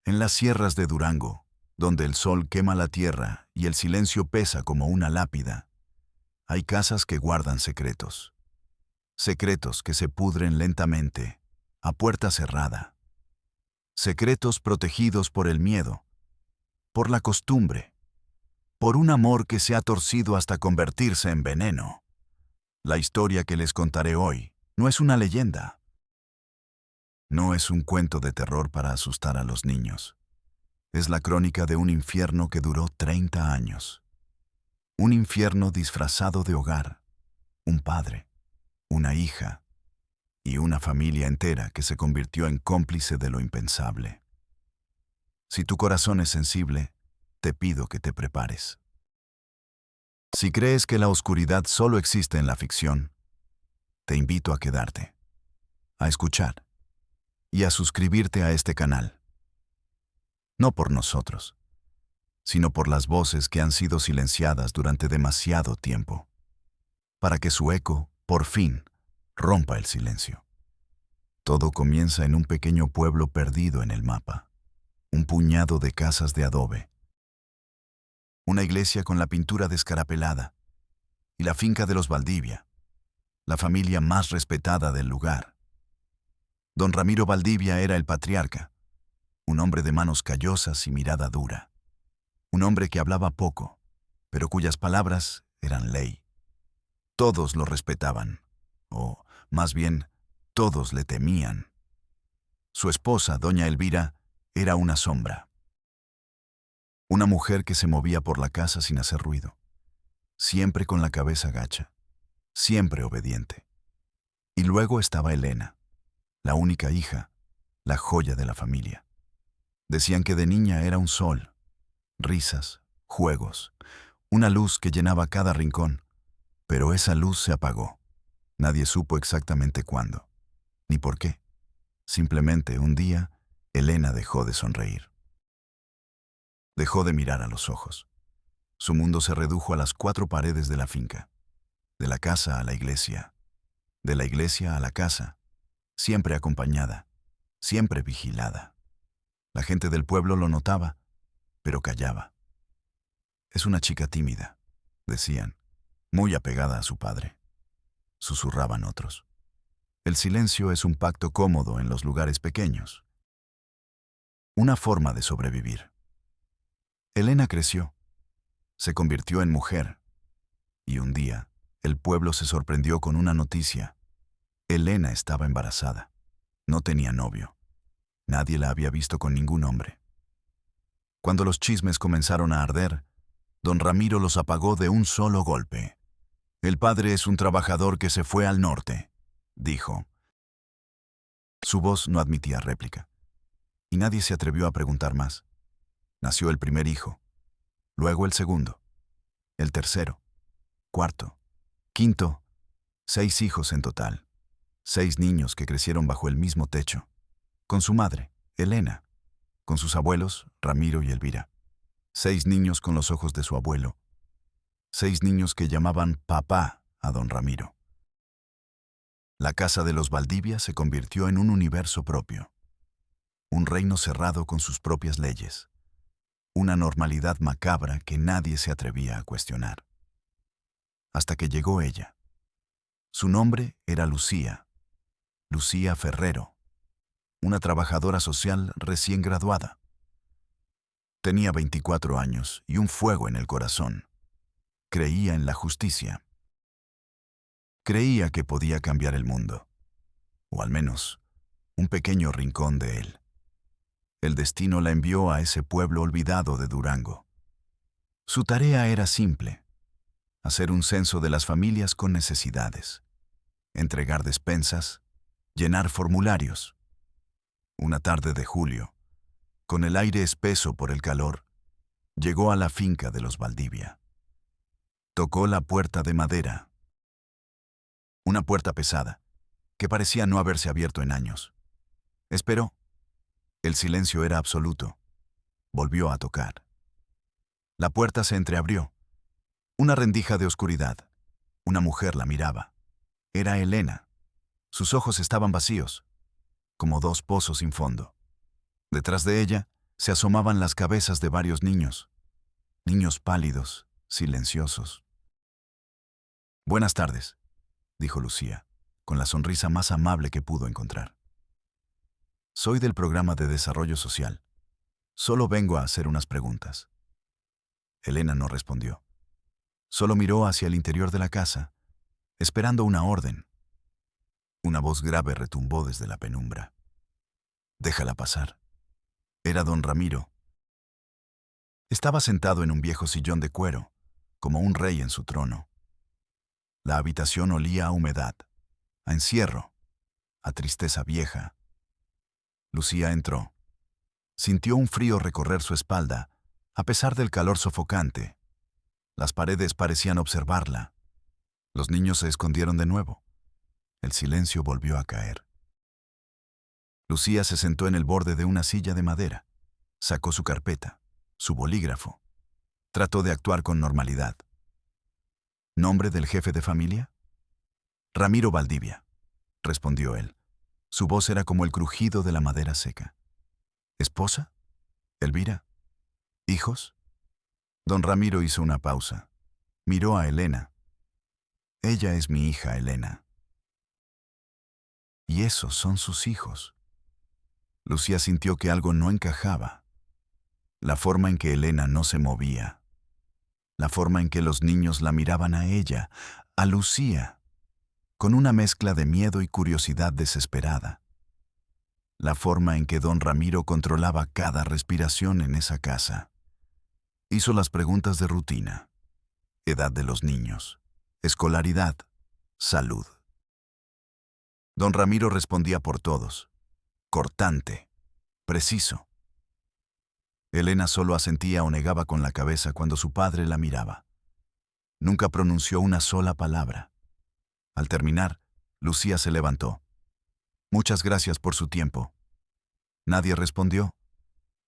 En las sierras de Durango, donde el sol quema la tierra y el silencio pesa como una lápida, hay casas que guardan secretos. Secretos que se pudren lentamente, a puerta cerrada. Secretos protegidos por el miedo, por la costumbre, por un amor que se ha torcido hasta convertirse en veneno. La historia que les contaré hoy no es una leyenda. No es un cuento de terror para asustar a los niños. Es la crónica de un infierno que duró 30 años. Un infierno disfrazado de hogar, un padre, una hija y una familia entera que se convirtió en cómplice de lo impensable. Si tu corazón es sensible, te pido que te prepares. Si crees que la oscuridad solo existe en la ficción, te invito a quedarte, a escuchar y a suscribirte a este canal. No por nosotros, sino por las voces que han sido silenciadas durante demasiado tiempo, para que su eco, por fin, rompa el silencio. Todo comienza en un pequeño pueblo perdido en el mapa, un puñado de casas de adobe, una iglesia con la pintura descarapelada y la finca de los Valdivia, la familia más respetada del lugar. Don Ramiro Valdivia era el patriarca, un hombre de manos callosas y mirada dura, un hombre que hablaba poco, pero cuyas palabras eran ley. Todos lo respetaban, o, más bien, todos le temían. Su esposa, doña Elvira, era una sombra. Una mujer que se movía por la casa sin hacer ruido, siempre con la cabeza gacha, siempre obediente. Y luego estaba Elena, la única hija, la joya de la familia. Decían que de niña era un sol, risas, juegos, una luz que llenaba cada rincón, pero esa luz se apagó. Nadie supo exactamente cuándo, ni por qué. Simplemente un día, Elena dejó de sonreír. Dejó de mirar a los ojos. Su mundo se redujo a las 4 paredes de la finca, de la casa a la iglesia, de la iglesia a la casa, siempre acompañada, siempre vigilada. La gente del pueblo lo notaba, pero callaba. Es una chica tímida, decían, muy apegada a su padre. Susurraban otros. El silencio es un pacto cómodo en los lugares pequeños. Una forma de sobrevivir. Elena creció, se convirtió en mujer, y un día, el pueblo se sorprendió con una noticia. Elena estaba embarazada. No tenía novio. Nadie la había visto con ningún hombre. Cuando los chismes comenzaron a arder, don Ramiro los apagó de un solo golpe. El padre es un trabajador que se fue al norte, dijo. Su voz no admitía réplica, y nadie se atrevió a preguntar más. Nació el primer hijo, luego el segundo, el tercero, cuarto, quinto, 6 hijos en total, 6 niños que crecieron bajo el mismo techo, con su madre, Elena, con sus abuelos, Ramiro y Elvira, 6 niños con los ojos de su abuelo, 6 niños que llamaban papá a don Ramiro. La casa de los Valdivia se convirtió en un universo propio, un reino cerrado con sus propias leyes, una normalidad macabra que nadie se atrevía a cuestionar. Hasta que llegó ella. Su nombre era Lucía, Lucía Ferrero, una trabajadora social recién graduada. Tenía 24 años y un fuego en el corazón. Creía en la justicia. Creía que podía cambiar el mundo, o al menos un pequeño rincón de él. El destino la envió a ese pueblo olvidado de Durango. Su tarea era simple: hacer un censo de las familias con necesidades, entregar despensas, llenar formularios. Una tarde de julio, con el aire espeso por el calor, llegó a la finca de los Valdivia. Tocó la puerta de madera. Una puerta pesada, que parecía no haberse abierto en años. Esperó. El silencio era absoluto. Volvió a tocar. La puerta se entreabrió. Una rendija de oscuridad. Una mujer la miraba. Era Elena. Sus ojos estaban vacíos, como 2 pozos sin fondo. Detrás de ella, se asomaban las cabezas de varios niños, niños pálidos, silenciosos. «Buenas tardes», dijo Lucía, con la sonrisa más amable que pudo encontrar. «Soy del programa de desarrollo social. Solo vengo a hacer unas preguntas». Elena no respondió. Solo miró hacia el interior de la casa, esperando una orden. Una voz grave retumbó desde la penumbra. «Déjala pasar». Era don Ramiro. Estaba sentado en un viejo sillón de cuero, como un rey en su trono. La habitación olía a humedad, a encierro, a tristeza vieja. Lucía entró. Sintió un frío recorrer su espalda, a pesar del calor sofocante. Las paredes parecían observarla. Los niños se escondieron de nuevo. El silencio volvió a caer. Lucía se sentó en el borde de una silla de madera. Sacó su carpeta, su bolígrafo. Trató de actuar con normalidad. ¿Nombre del jefe de familia? Ramiro Valdivia, respondió él. Su voz era como el crujido de la madera seca. ¿Esposa? ¿Elvira? ¿Hijos? Don Ramiro hizo una pausa. Miró a Elena. Ella es mi hija, Elena. Y esos son sus hijos. Lucía sintió que algo no encajaba. La forma en que Elena no se movía. La forma en que los niños la miraban a ella, a Lucía, con una mezcla de miedo y curiosidad desesperada. La forma en que don Ramiro controlaba cada respiración en esa casa. Hizo las preguntas de rutina. Edad de los niños, escolaridad, salud. Don Ramiro respondía por todos. Cortante, preciso. Elena solo asentía o negaba con la cabeza cuando su padre la miraba. Nunca pronunció una sola palabra. Al terminar, Lucía se levantó. Muchas gracias por su tiempo. Nadie respondió.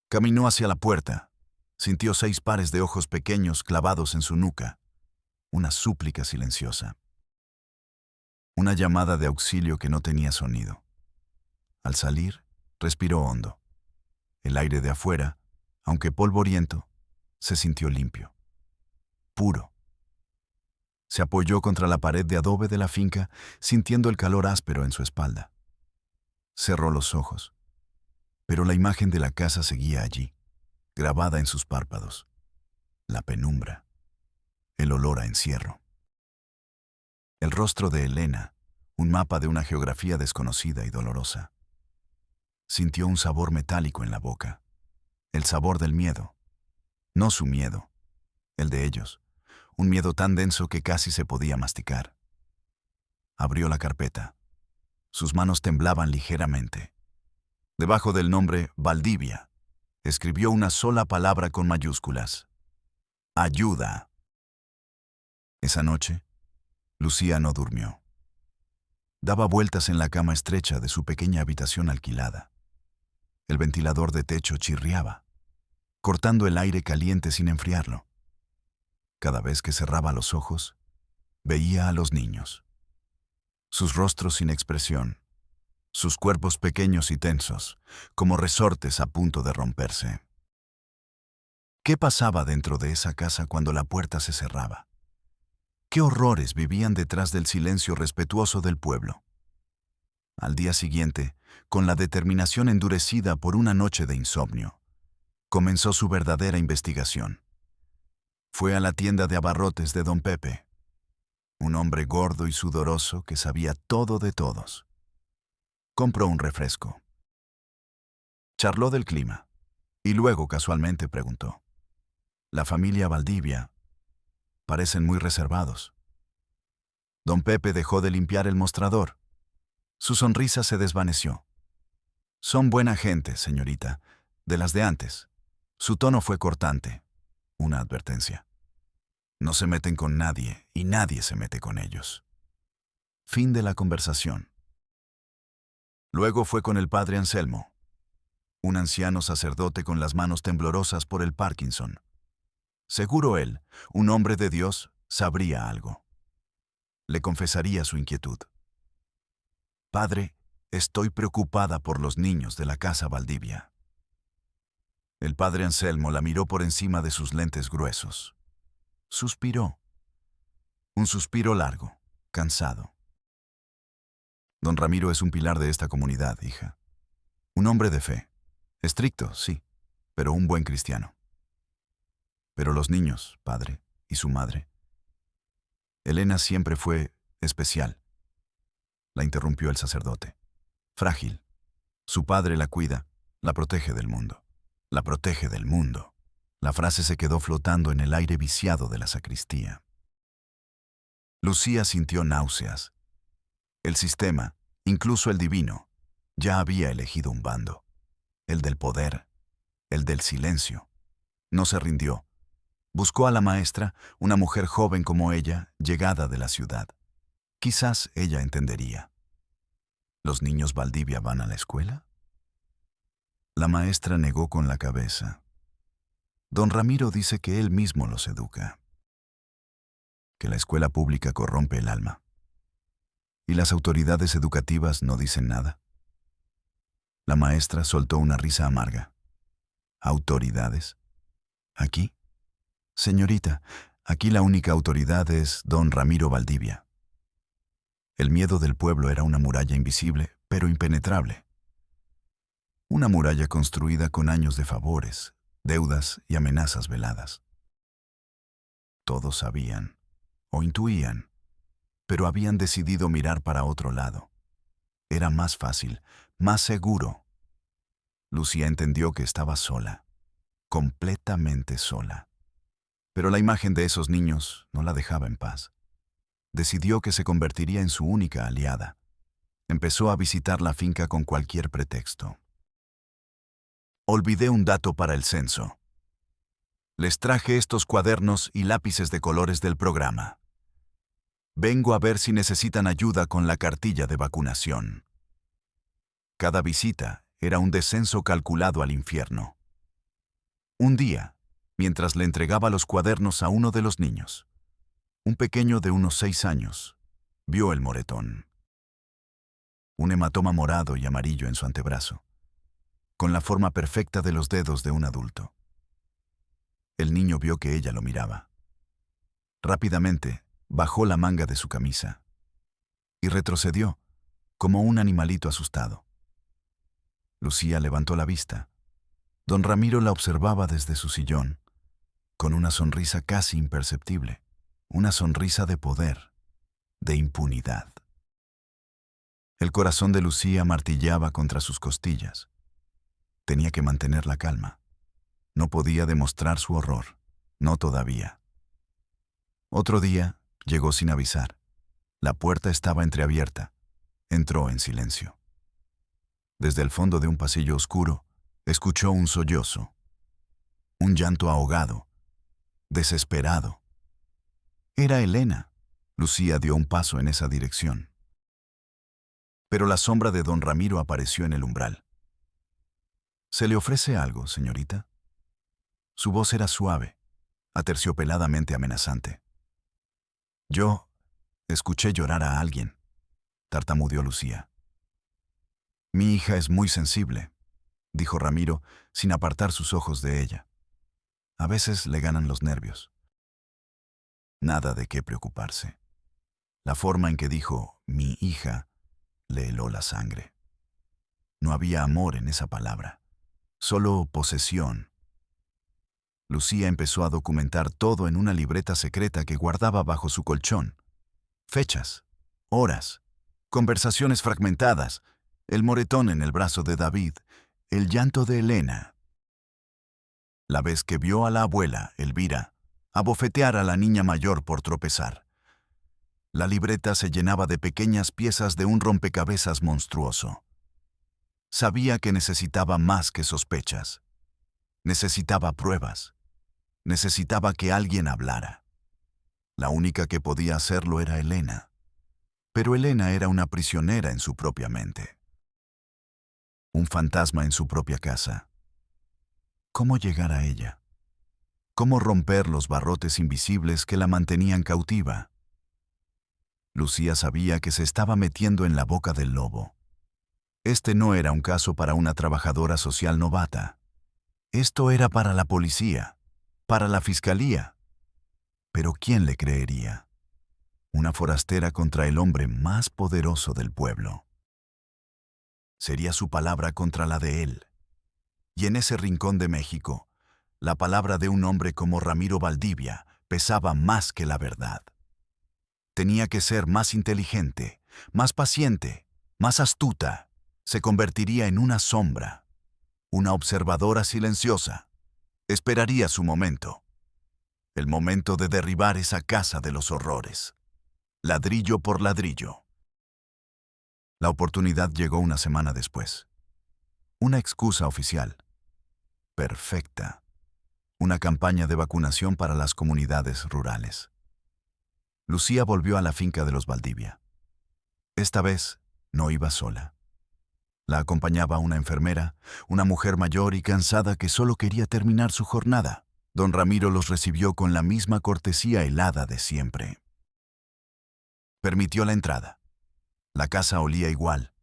Caminó hacia la puerta. Sintió 6 pares de ojos pequeños clavados en su nuca. Una súplica silenciosa. Una llamada de auxilio que no tenía sonido. Al salir, respiró hondo. El aire de afuera, aunque polvoriento, se sintió limpio. Puro. Se apoyó contra la pared de adobe de la finca, sintiendo el calor áspero en su espalda. Cerró los ojos, pero la imagen de la casa seguía allí, grabada en sus párpados. La penumbra, el olor a encierro. El rostro de Elena, un mapa de una geografía desconocida y dolorosa. Sintió un sabor metálico en la boca, el sabor del miedo. No su miedo, el de ellos, un miedo tan denso que casi se podía masticar. Abrió la carpeta. Sus manos temblaban ligeramente. Debajo del nombre Valdivia, escribió una sola palabra con mayúsculas. Ayuda. Esa noche, Lucía no durmió. Daba vueltas en la cama estrecha de su pequeña habitación alquilada. El ventilador de techo chirriaba, cortando el aire caliente sin enfriarlo. Cada vez que cerraba los ojos, veía a los niños. Sus rostros sin expresión, sus cuerpos pequeños y tensos, como resortes a punto de romperse. ¿Qué pasaba dentro de esa casa cuando la puerta se cerraba? ¿Qué horrores vivían detrás del silencio respetuoso del pueblo? Al día siguiente, con la determinación endurecida por una noche de insomnio, comenzó su verdadera investigación. Fue a la tienda de abarrotes de don Pepe, un hombre gordo y sudoroso que sabía todo de todos. Compró un refresco. Charló del clima, y luego casualmente preguntó. La familia Valdivia parecen muy reservados. Don Pepe dejó de limpiar el mostrador. Su sonrisa se desvaneció. Son buena gente, señorita, de las de antes. Su tono fue cortante, una advertencia. No se meten con nadie y nadie se mete con ellos. Fin de la conversación. Luego fue con el padre Anselmo, un anciano sacerdote con las manos temblorosas por el Parkinson. Seguro él, un hombre de Dios, sabría algo. Le confesaría su inquietud. Padre, estoy preocupada por los niños de la casa Valdivia. El padre Anselmo la miró por encima de sus lentes gruesos. Suspiró. Un suspiro largo, cansado. Don Ramiro es un pilar de esta comunidad, hija. Un hombre de fe. Estricto, sí, pero un buen cristiano. Pero los niños, padre, y su madre. Elena siempre fue especial. La interrumpió el sacerdote. Frágil. Su padre la cuida, la protege del mundo. La protege del mundo. La frase se quedó flotando en el aire viciado de la sacristía. Lucía sintió náuseas. El sistema, incluso el divino, ya había elegido un bando. El del poder, el del silencio. No se rindió. Buscó a la maestra, una mujer joven como ella, llegada de la ciudad. Quizás ella entendería. ¿Los niños Valdivia van a la escuela? La maestra negó con la cabeza. Don Ramiro dice que él mismo los educa. Que la escuela pública corrompe el alma. ¿Y las autoridades educativas no dicen nada? La maestra soltó una risa amarga. ¿Autoridades? ¿Aquí? Señorita, aquí la única autoridad es don Ramiro Valdivia. El miedo del pueblo era una muralla invisible, pero impenetrable. Una muralla construida con años de favores, deudas y amenazas veladas. Todos sabían, o intuían, pero habían decidido mirar para otro lado. Era más fácil, más seguro. Lucía entendió que estaba sola, completamente sola. Pero la imagen de esos niños no la dejaba en paz. Decidió que se convertiría en su única aliada. Empezó a visitar la finca con cualquier pretexto. Olvidé un dato para el censo. Les traje estos cuadernos y lápices de colores del programa. Vengo a ver si necesitan ayuda con la cartilla de vacunación. Cada visita era un descenso calculado al infierno. Un día, mientras le entregaba los cuadernos a uno de los niños, un pequeño de unos 6 años, vio el moretón. Un hematoma morado y amarillo en su antebrazo, con la forma perfecta de los dedos de un adulto. El niño vio que ella lo miraba. Rápidamente, bajó la manga de su camisa y retrocedió, como un animalito asustado. Lucía levantó la vista. Don Ramiro la observaba desde su sillón, con una sonrisa casi imperceptible, una sonrisa de poder, de impunidad. El corazón de Lucía martillaba contra sus costillas. Tenía que mantener la calma. No podía demostrar su horror, no todavía. Otro día llegó sin avisar. La puerta estaba entreabierta. Entró en silencio. Desde el fondo de un pasillo oscuro, escuchó un sollozo, un llanto ahogado, desesperado. Era Elena. Lucía dio un paso en esa dirección. Pero la sombra de don Ramiro apareció en el umbral. ¿Se le ofrece algo, señorita? Su voz era suave, aterciopeladamente amenazante. Yo escuché llorar a alguien, tartamudeó Lucía. Mi hija es muy sensible, dijo Ramiro, sin apartar sus ojos de ella. A veces le ganan los nervios. Nada de qué preocuparse. La forma en que dijo «mi hija» le heló la sangre. No había amor en esa palabra, solo posesión. Lucía empezó a documentar todo en una libreta secreta que guardaba bajo su colchón. Fechas, horas, conversaciones fragmentadas, el moretón en el brazo de David, el llanto de Elena. La vez que vio a la abuela, Elvira, abofetear a la niña mayor por tropezar. La libreta se llenaba de pequeñas piezas de un rompecabezas monstruoso. Sabía que necesitaba más que sospechas. Necesitaba pruebas. Necesitaba que alguien hablara. La única que podía hacerlo era Elena. Pero Elena era una prisionera en su propia mente. Un fantasma en su propia casa. ¿Cómo llegar a ella? ¿Cómo romper los barrotes invisibles que la mantenían cautiva? Lucía sabía que se estaba metiendo en la boca del lobo. Este no era un caso para una trabajadora social novata. Esto era para la policía, para la fiscalía. Pero ¿quién le creería? Una forastera contra el hombre más poderoso del pueblo. Sería su palabra contra la de él. Y en ese rincón de México, la palabra de un hombre como Ramiro Valdivia pesaba más que la verdad. Tenía que ser más inteligente, más paciente, más astuta. Se convertiría en una sombra, una observadora silenciosa. Esperaría su momento. El momento de derribar esa casa de los horrores. Ladrillo por ladrillo. La oportunidad llegó una semana después. Una excusa oficial. Perfecta. Una campaña de vacunación para las comunidades rurales. Lucía volvió a la finca de los Valdivia. Esta vez no iba sola. La acompañaba una enfermera, una mujer mayor y cansada que solo quería terminar su jornada. Don Ramiro los recibió con la misma cortesía helada de siempre. Permitió la entrada. La casa olía igual,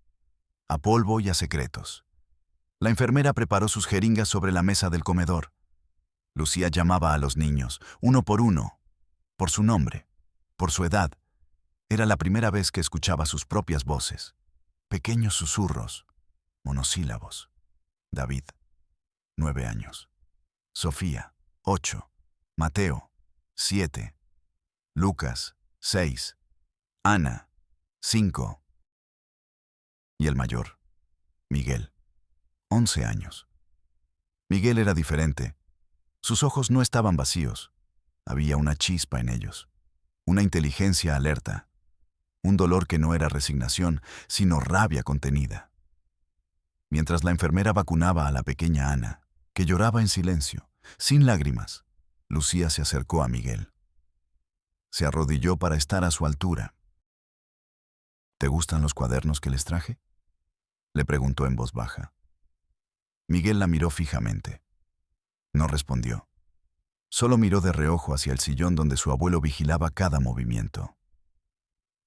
a polvo y a secretos. La enfermera preparó sus jeringas sobre la mesa del comedor. Lucía llamaba a los niños, uno, por su nombre, por su edad. Era la primera vez que escuchaba sus propias voces. Pequeños susurros, monosílabos. David, 9 años. Sofía, 8. Mateo, 7. Lucas, 6. Ana, 5. Y el mayor, Miguel, 11 años. Miguel era diferente. Sus ojos no estaban vacíos. Había una chispa en ellos, una inteligencia alerta, un dolor que no era resignación, sino rabia contenida. Mientras la enfermera vacunaba a la pequeña Ana, que lloraba en silencio, sin lágrimas, Lucía se acercó a Miguel. Se arrodilló para estar a su altura. ¿Te gustan los cuadernos que les traje?, le preguntó en voz baja. Miguel la miró fijamente. No respondió. Solo miró de reojo hacia el sillón donde su abuelo vigilaba cada movimiento.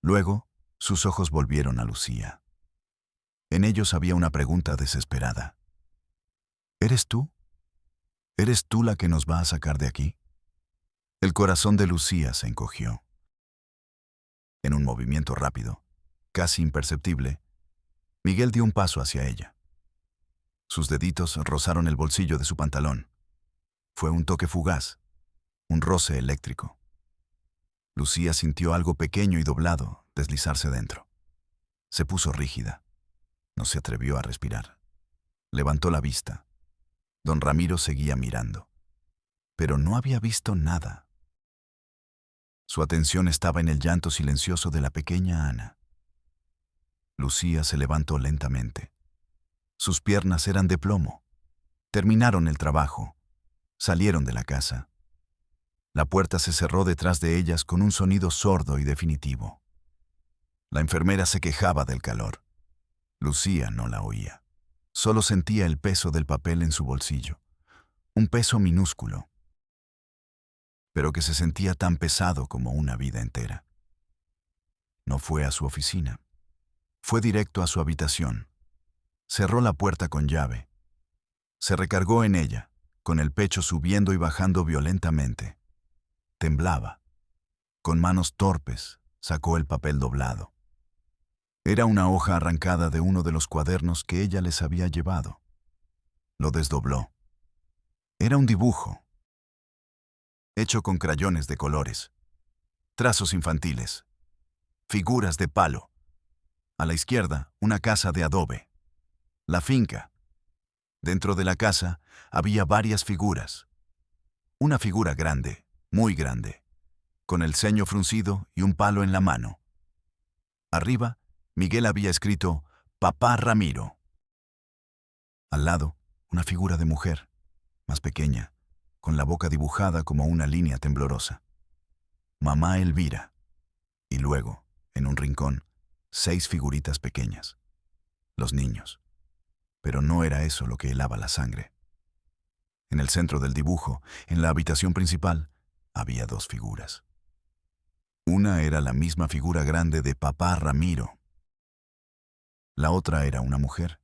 Luego, sus ojos volvieron a Lucía. En ellos había una pregunta desesperada. ¿Eres tú? ¿Eres tú la que nos va a sacar de aquí? El corazón de Lucía se encogió. En un movimiento rápido, casi imperceptible, Miguel dio un paso hacia ella. Sus deditos rozaron el bolsillo de su pantalón. Fue un toque fugaz, un roce eléctrico. Lucía sintió algo pequeño y doblado deslizarse dentro. Se puso rígida. No se atrevió a respirar. Levantó la vista. Don Ramiro seguía mirando, pero no había visto nada. Su atención estaba en el llanto silencioso de la pequeña Ana. Lucía se levantó lentamente. Sus piernas eran de plomo. Terminaron el trabajo. Salieron de la casa. La puerta se cerró detrás de ellas con un sonido sordo y definitivo. La enfermera se quejaba del calor. Lucía no la oía. Solo sentía el peso del papel en su bolsillo. Un peso minúsculo, pero que se sentía tan pesado como una vida entera. No fue a su oficina. Fue directo a su habitación. Cerró la puerta con llave. Se recargó en ella, con el pecho subiendo y bajando violentamente. Temblaba. Con manos torpes, sacó el papel doblado. Era una hoja arrancada de uno de los cuadernos que ella les había llevado. Lo desdobló. Era un dibujo, hecho con crayones de colores, trazos infantiles, figuras de palo. A la izquierda, una casa de adobe. La finca. Dentro de la casa había varias figuras. Una figura grande, muy grande, con el ceño fruncido y un palo en la mano. Arriba, Miguel había escrito Papá Ramiro. Al lado, una figura de mujer, más pequeña, con la boca dibujada como una línea temblorosa. Mamá Elvira. Y luego, en un rincón, 6 figuritas pequeñas. Los niños. Pero no era eso lo que helaba la sangre. En el centro del dibujo, en la habitación principal, había 2 figuras. Una era la misma figura grande de Papá Ramiro. La otra era una mujer,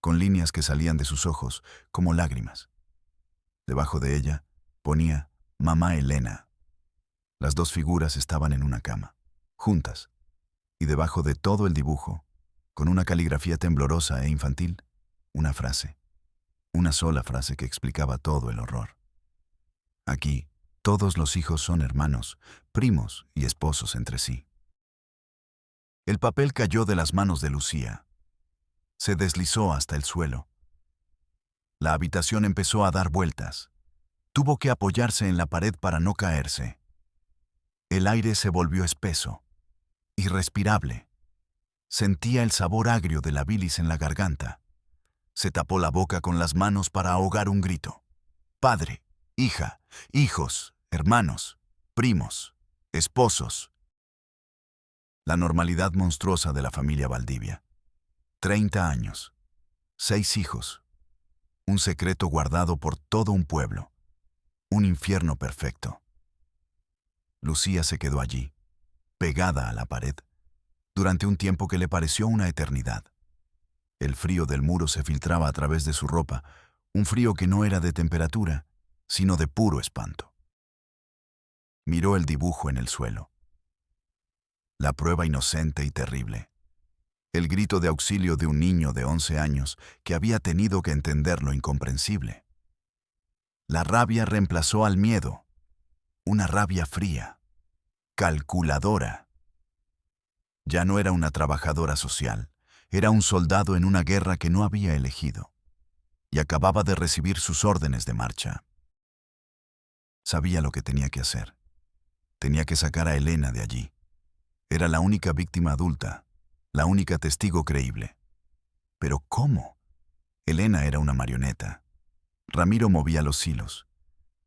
con líneas que salían de sus ojos como lágrimas. Debajo de ella ponía Mamá Elena. Las dos figuras estaban en una cama, juntas, y debajo de todo el dibujo, con una caligrafía temblorosa e infantil, una frase, una sola frase que explicaba todo el horror. Aquí, todos los hijos son hermanos, primos y esposos entre sí. El papel cayó de las manos de Lucía. Se deslizó hasta el suelo. La habitación empezó a dar vueltas. Tuvo que apoyarse en la pared para no caerse. El aire se volvió espeso, irrespirable. Sentía el sabor agrio de la bilis en la garganta. Se tapó la boca con las manos para ahogar un grito. Padre, hija, hijos, hermanos, primos, esposos. La normalidad monstruosa de la familia Valdivia. 30 años, 6 hijos, un secreto guardado por todo un pueblo, un infierno perfecto. Lucía se quedó allí, pegada a la pared, durante un tiempo que le pareció una eternidad. El frío del muro se filtraba a través de su ropa, un frío que no era de temperatura, sino de puro espanto. Miró el dibujo en el suelo. La prueba inocente y terrible. El grito de auxilio de un niño de 11 años que había tenido que entender lo incomprensible. La rabia reemplazó al miedo. Una rabia fría, calculadora. Ya no era una trabajadora social, era un soldado en una guerra que no había elegido, y acababa de recibir sus órdenes de marcha. Sabía lo que tenía que hacer. Tenía que sacar a Elena de allí. Era la única víctima adulta, la única testigo creíble. Pero ¿cómo? Elena era una marioneta. Ramiro movía los hilos.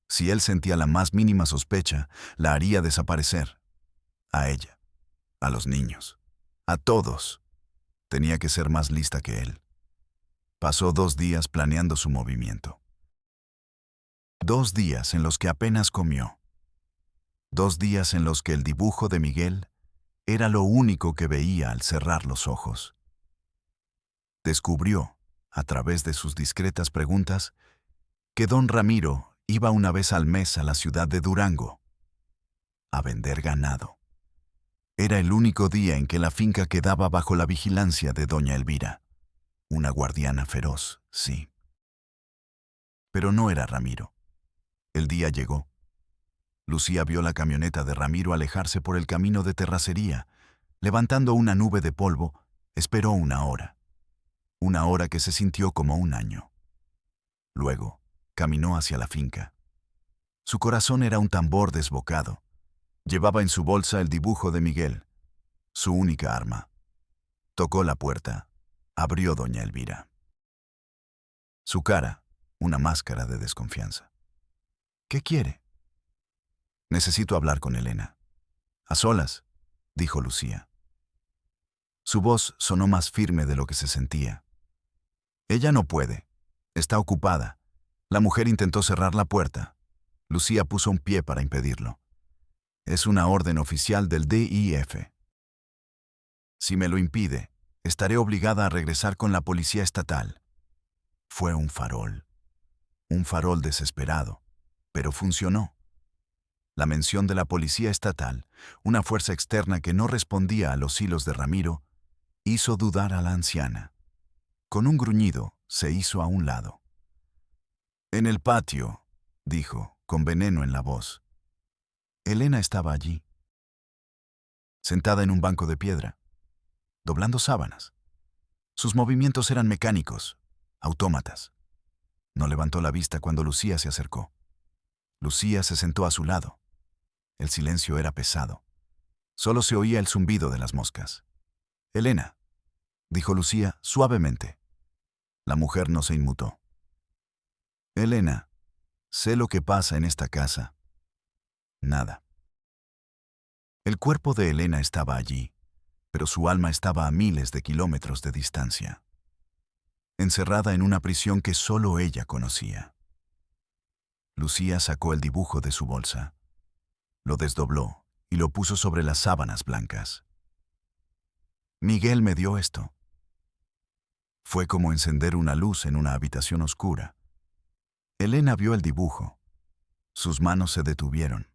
Si él sentía la más mínima sospecha, la haría desaparecer. A ella, a los niños, a todos. Tenía que ser más lista que él. Pasó 2 días planeando su movimiento. 2 días en los que apenas comió. 2 días en los que el dibujo de Miguel era lo único que veía al cerrar los ojos. Descubrió, a través de sus discretas preguntas, que don Ramiro iba una vez al mes a la ciudad de Durango a vender ganado. Era el único día en que la finca quedaba bajo la vigilancia de doña Elvira, una guardiana feroz, sí. Pero no era Ramiro. El día llegó. Lucía vio la camioneta de Ramiro alejarse por el camino de terracería. Levantando una nube de polvo, esperó 1 hora. 1 hora que se sintió como un año. Luego, caminó hacia la finca. Su corazón era un tambor desbocado. Llevaba en su bolsa el dibujo de Miguel, su única arma. Tocó la puerta. Abrió doña Elvira. Su cara, una máscara de desconfianza. ¿Qué quiere? Necesito hablar con Elena. A solas, dijo Lucía. Su voz sonó más firme de lo que se sentía. Ella no puede. Está ocupada. La mujer intentó cerrar la puerta. Lucía puso un pie para impedirlo. Es una orden oficial del DIF. Si me lo impide, estaré obligada a regresar con la policía estatal. Fue un farol desesperado, pero funcionó. La mención de la policía estatal, una fuerza externa que no respondía a los hilos de Ramiro, hizo dudar a la anciana. Con un gruñido, se hizo a un lado. En el patio, dijo, con veneno en la voz. Elena estaba allí, sentada en un banco de piedra, doblando sábanas. Sus movimientos eran mecánicos, autómatas. No levantó la vista cuando Lucía se acercó. Lucía se sentó a su lado. El silencio era pesado. Solo se oía el zumbido de las moscas. Elena, dijo Lucía suavemente. La mujer no se inmutó. Elena, sé lo que pasa en esta casa. Nada. El cuerpo de Elena estaba allí, pero su alma estaba a miles de kilómetros de distancia, encerrada en una prisión que solo ella conocía. Lucía sacó el dibujo de su bolsa, lo desdobló y lo puso sobre las sábanas blancas. Miguel me dio esto. Fue como encender una luz en una habitación oscura. Elena vio el dibujo. Sus manos se detuvieron.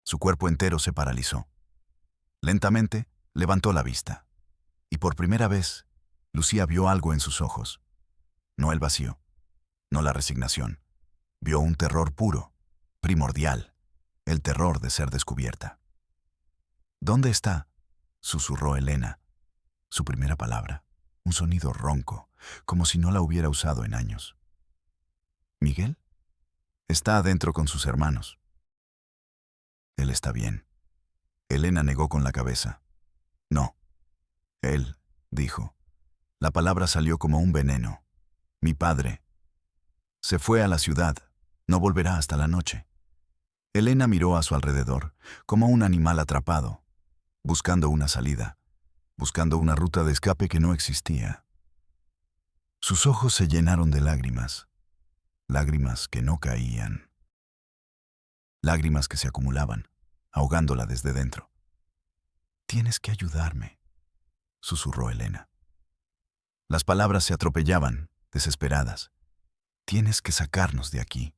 Su cuerpo entero se paralizó. Lentamente, levantó la vista. Y por primera vez, Lucía vio algo en sus ojos. No el vacío, no la resignación. Vio un terror puro, primordial, el terror de ser descubierta. ¿Dónde está?, susurró Elena. Su primera palabra, un sonido ronco, como si no la hubiera usado en años. ¿Miguel? Está adentro con sus hermanos. Él está bien. Elena negó con la cabeza. No. Él, dijo. La palabra salió como un veneno. Mi padre. Se fue a la ciudad. No volverá hasta la noche. Elena miró a su alrededor, como un animal atrapado, buscando una salida, buscando una ruta de escape que no existía. Sus ojos se llenaron de lágrimas, lágrimas que no caían, lágrimas que se acumulaban, ahogándola desde dentro. Tienes que ayudarme, susurró Elena. Las palabras se atropellaban, desesperadas. Tienes que sacarnos de aquí.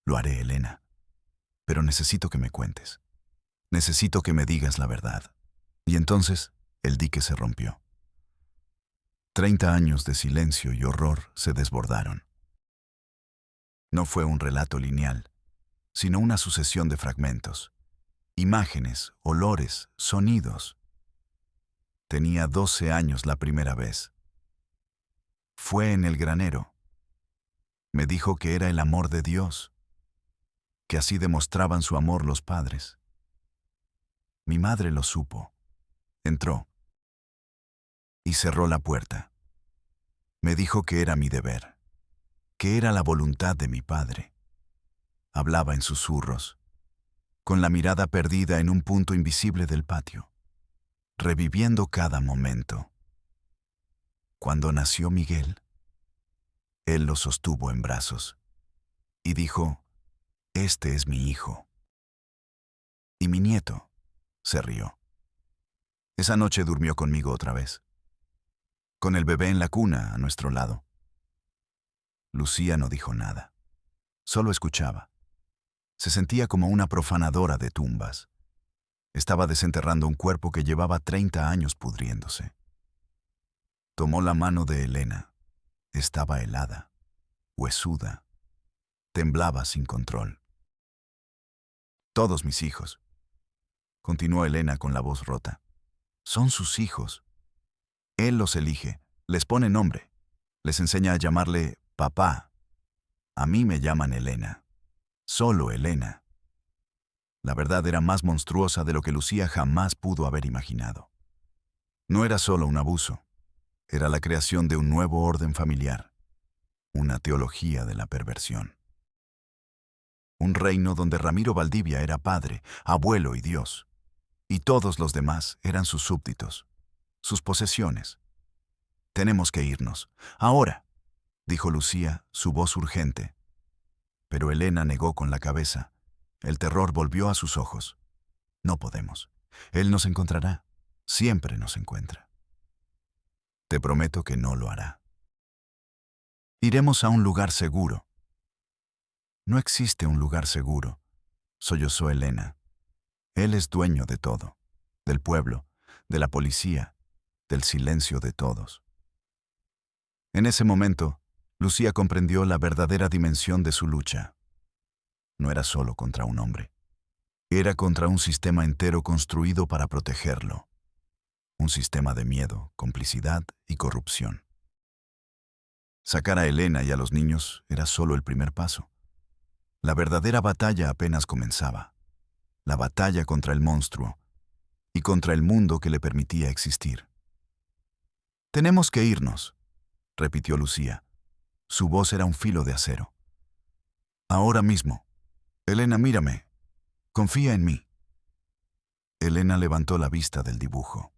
Lo haré, Elena. Pero necesito que me cuentes. Necesito que me digas la verdad. Y entonces, el dique se rompió. 30 años de silencio y horror se desbordaron. No fue un relato lineal, sino una sucesión de fragmentos. Imágenes, olores, sonidos. Tenía 12 años la primera vez. Fue en el granero. Me dijo que era el amor de Dios, que así demostraban su amor los padres. Mi madre lo supo. Entró y cerró la puerta. Me dijo que era mi deber, que era la voluntad de mi padre. Hablaba en susurros, con la mirada perdida en un punto invisible del patio, reviviendo cada momento. Cuando nació Miguel, él lo sostuvo en brazos y dijo: «Este es mi hijo». Y mi nieto se rió. Esa noche durmió conmigo otra vez, con el bebé en la cuna a nuestro lado. Lucía no dijo nada, solo escuchaba. Se sentía como una profanadora de tumbas. Estaba desenterrando un cuerpo que llevaba 30 años pudriéndose. Tomó la mano de Elena. Estaba helada, huesuda. Temblaba sin control. Todos mis hijos, continuó Elena con la voz rota. Son sus hijos. Él los elige, les pone nombre, les enseña a llamarle papá. A mí me llaman Elena. Solo Elena. La verdad era más monstruosa de lo que Lucía jamás pudo haber imaginado. No era solo un abuso, era la creación de un nuevo orden familiar, una teología de la perversión. Un reino donde Ramiro Valdivia era padre, abuelo y Dios, y todos los demás eran sus súbditos, sus posesiones. Tenemos que irnos, ahora, dijo Lucía, su voz urgente. Pero Elena negó con la cabeza. El terror volvió a sus ojos. No podemos. Él nos encontrará. Siempre nos encuentra. Te prometo que no lo hará. Iremos a un lugar seguro. No existe un lugar seguro, sollozó Elena. Él es dueño de todo, del pueblo, de la policía, del silencio de todos. En ese momento, Lucía comprendió la verdadera dimensión de su lucha. No era solo contra un hombre. Era contra un sistema entero construido para protegerlo. Un sistema de miedo, complicidad y corrupción. Sacar a Elena y a los niños era solo el primer paso. La verdadera batalla apenas comenzaba. La batalla contra el monstruo y contra el mundo que le permitía existir. «Tenemos que irnos», repitió Lucía. Su voz era un filo de acero. «Ahora mismo. Elena, mírame. Confía en mí». Elena levantó la vista del dibujo.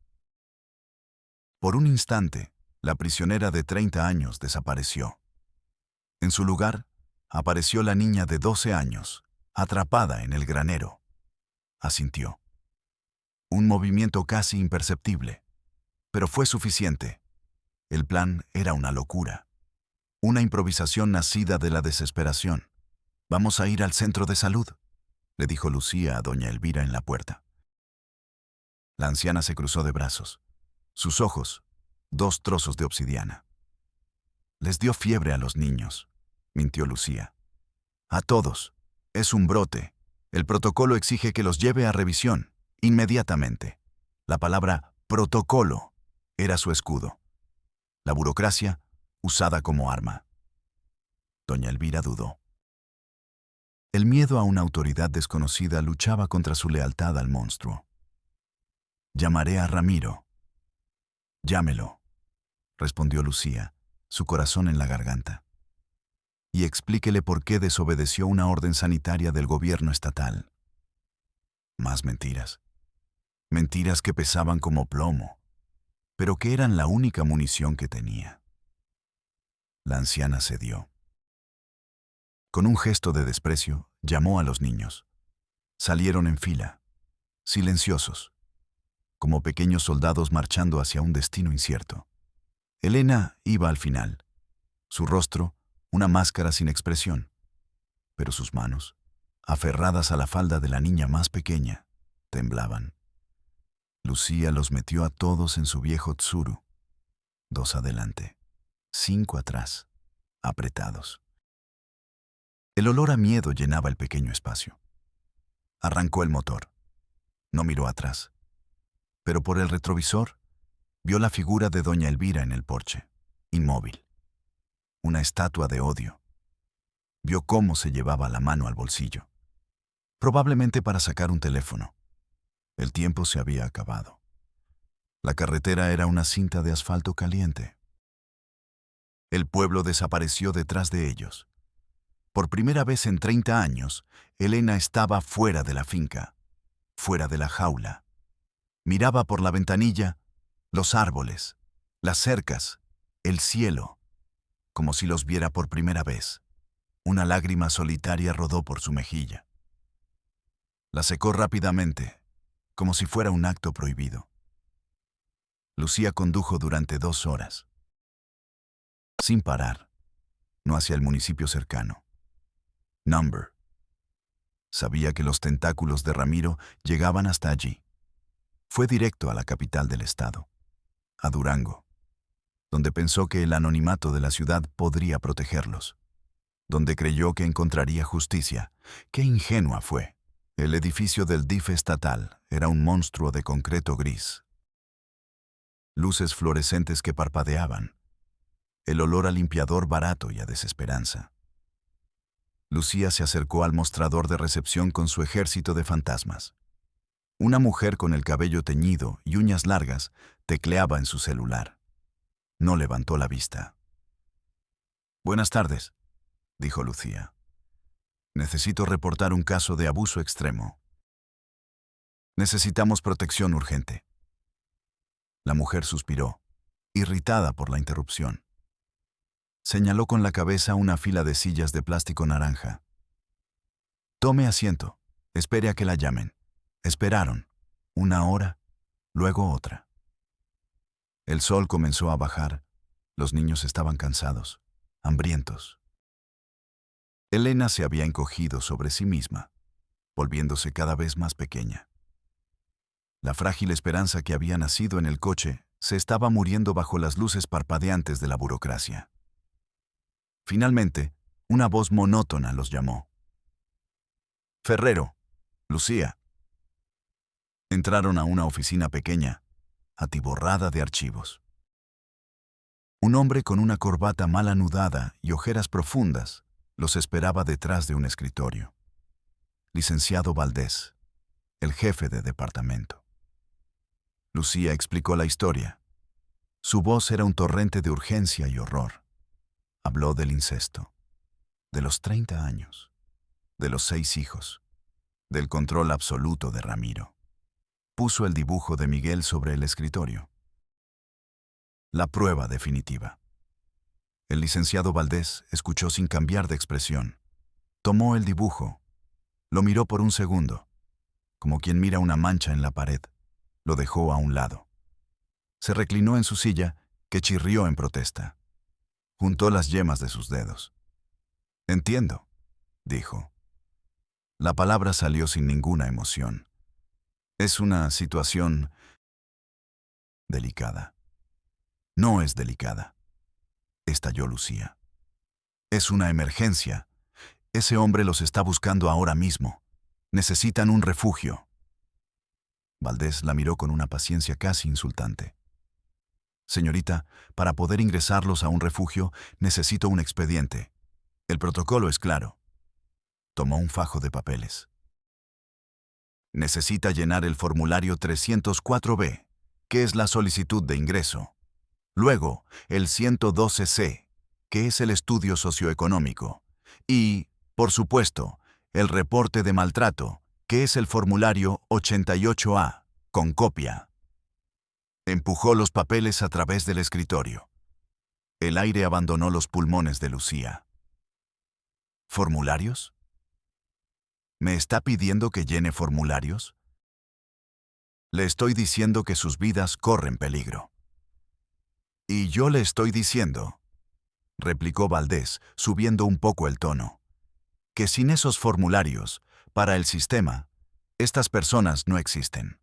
Por un instante, la prisionera de 30 años desapareció. En su lugar, apareció la niña de 12 años, atrapada en el granero. Asintió. Un movimiento casi imperceptible, pero fue suficiente. El plan era una locura. Una improvisación nacida de la desesperación. «Vamos a ir al centro de salud», le dijo Lucía a doña Elvira en la puerta. La anciana se cruzó de brazos. Sus ojos, 2 trozos de obsidiana. «Les dio fiebre a los niños», mintió Lucía. «A todos. Es un brote. El protocolo exige que los lleve a revisión, inmediatamente». La palabra protocolo era su escudo. La burocracia usada como arma. Doña Elvira dudó. El miedo a una autoridad desconocida luchaba contra su lealtad al monstruo. «Llamaré a Ramiro». «Llámelo», respondió Lucía, su corazón en la garganta. «Y explíquele por qué desobedeció una orden sanitaria del gobierno estatal». Más mentiras. Mentiras que pesaban como plomo, pero que eran la única munición que tenía. La anciana cedió. Con un gesto de desprecio, llamó a los niños. Salieron en fila, silenciosos, como pequeños soldados marchando hacia un destino incierto. Elena iba al final, su rostro una máscara sin expresión, pero sus manos, aferradas a la falda de la niña más pequeña, temblaban. Lucía los metió a todos en su viejo tsuru, 2 adelante, 5 atrás, apretados. El olor a miedo llenaba el pequeño espacio. Arrancó el motor. No miró atrás, pero por el retrovisor vio la figura de doña Elvira en el porche, inmóvil, una estatua de odio. Vio cómo se llevaba la mano al bolsillo, probablemente para sacar un teléfono. El tiempo se había acabado. La carretera era una cinta de asfalto caliente. El pueblo desapareció detrás de ellos. Por primera vez en 30 años, Elena estaba fuera de la finca, fuera de la jaula. Miraba por la ventanilla los árboles, las cercas, el cielo, como si los viera por primera vez. Una lágrima solitaria rodó por su mejilla. La secó rápidamente, como si fuera un acto prohibido. Lucía condujo durante 2 horas. Sin parar, no hacia el municipio cercano. Number. Sabía que los tentáculos de Ramiro llegaban hasta allí. Fue directo a la capital del estado, a Durango, donde pensó que el anonimato de la ciudad podría protegerlos, donde creyó que encontraría justicia. ¡Qué ingenua fue! El edificio del DIF estatal era un monstruo de concreto gris. Luces fluorescentes que parpadeaban. El olor a limpiador barato y a desesperanza. Lucía se acercó al mostrador de recepción con su ejército de fantasmas. Una mujer con el cabello teñido y uñas largas tecleaba en su celular. No levantó la vista. «Buenas tardes», dijo Lucía. «Necesito reportar un caso de abuso extremo. Necesitamos protección urgente». La mujer suspiró, irritada por la interrupción. Señaló con la cabeza una fila de sillas de plástico naranja. «Tome asiento. Espere a que la llamen». Esperaron. 1 hora, luego otra. El sol comenzó a bajar. Los niños estaban cansados, hambrientos. Elena se había encogido sobre sí misma, volviéndose cada vez más pequeña. La frágil esperanza que había nacido en el coche se estaba muriendo bajo las luces parpadeantes de la burocracia. Finalmente, una voz monótona los llamó. «Ferrero, Lucía». Entraron a una oficina pequeña, atiborrada de archivos. Un hombre con una corbata mal anudada y ojeras profundas los esperaba detrás de un escritorio. Licenciado Valdés, el jefe de departamento. Lucía explicó la historia. Su voz era un torrente de urgencia y horror. Habló del incesto, de los 30 años, de los 6 hijos, del control absoluto de Ramiro. Puso el dibujo de Miguel sobre el escritorio. La prueba definitiva. El licenciado Valdés escuchó sin cambiar de expresión. Tomó el dibujo, lo miró por un segundo, como quien mira una mancha en la pared. Lo dejó a un lado. Se reclinó en su silla, que chirrió en protesta. Juntó las yemas de sus dedos. Entiendo, dijo. La palabra salió sin ninguna emoción. Es una situación delicada. No es delicada, estalló Lucía. Es una emergencia. Ese hombre los está buscando ahora mismo. Necesitan un refugio. Valdés la miró con una paciencia casi insultante. Señorita, para poder ingresarlos a un refugio, necesito un expediente. El protocolo es claro. Tomó un fajo de papeles. Necesita llenar el formulario 304B, que es la solicitud de ingreso. Luego, el 112C, que es el estudio socioeconómico. Y, por supuesto, el reporte de maltrato, que es el formulario 88A, con copia. Empujó los papeles a través del escritorio. El aire abandonó los pulmones de Lucía. ¿Formularios? ¿Me está pidiendo que llene formularios? Le estoy diciendo que sus vidas corren peligro. Y yo le estoy diciendo, replicó Valdés, subiendo un poco el tono, que sin esos formularios, para el sistema, estas personas no existen.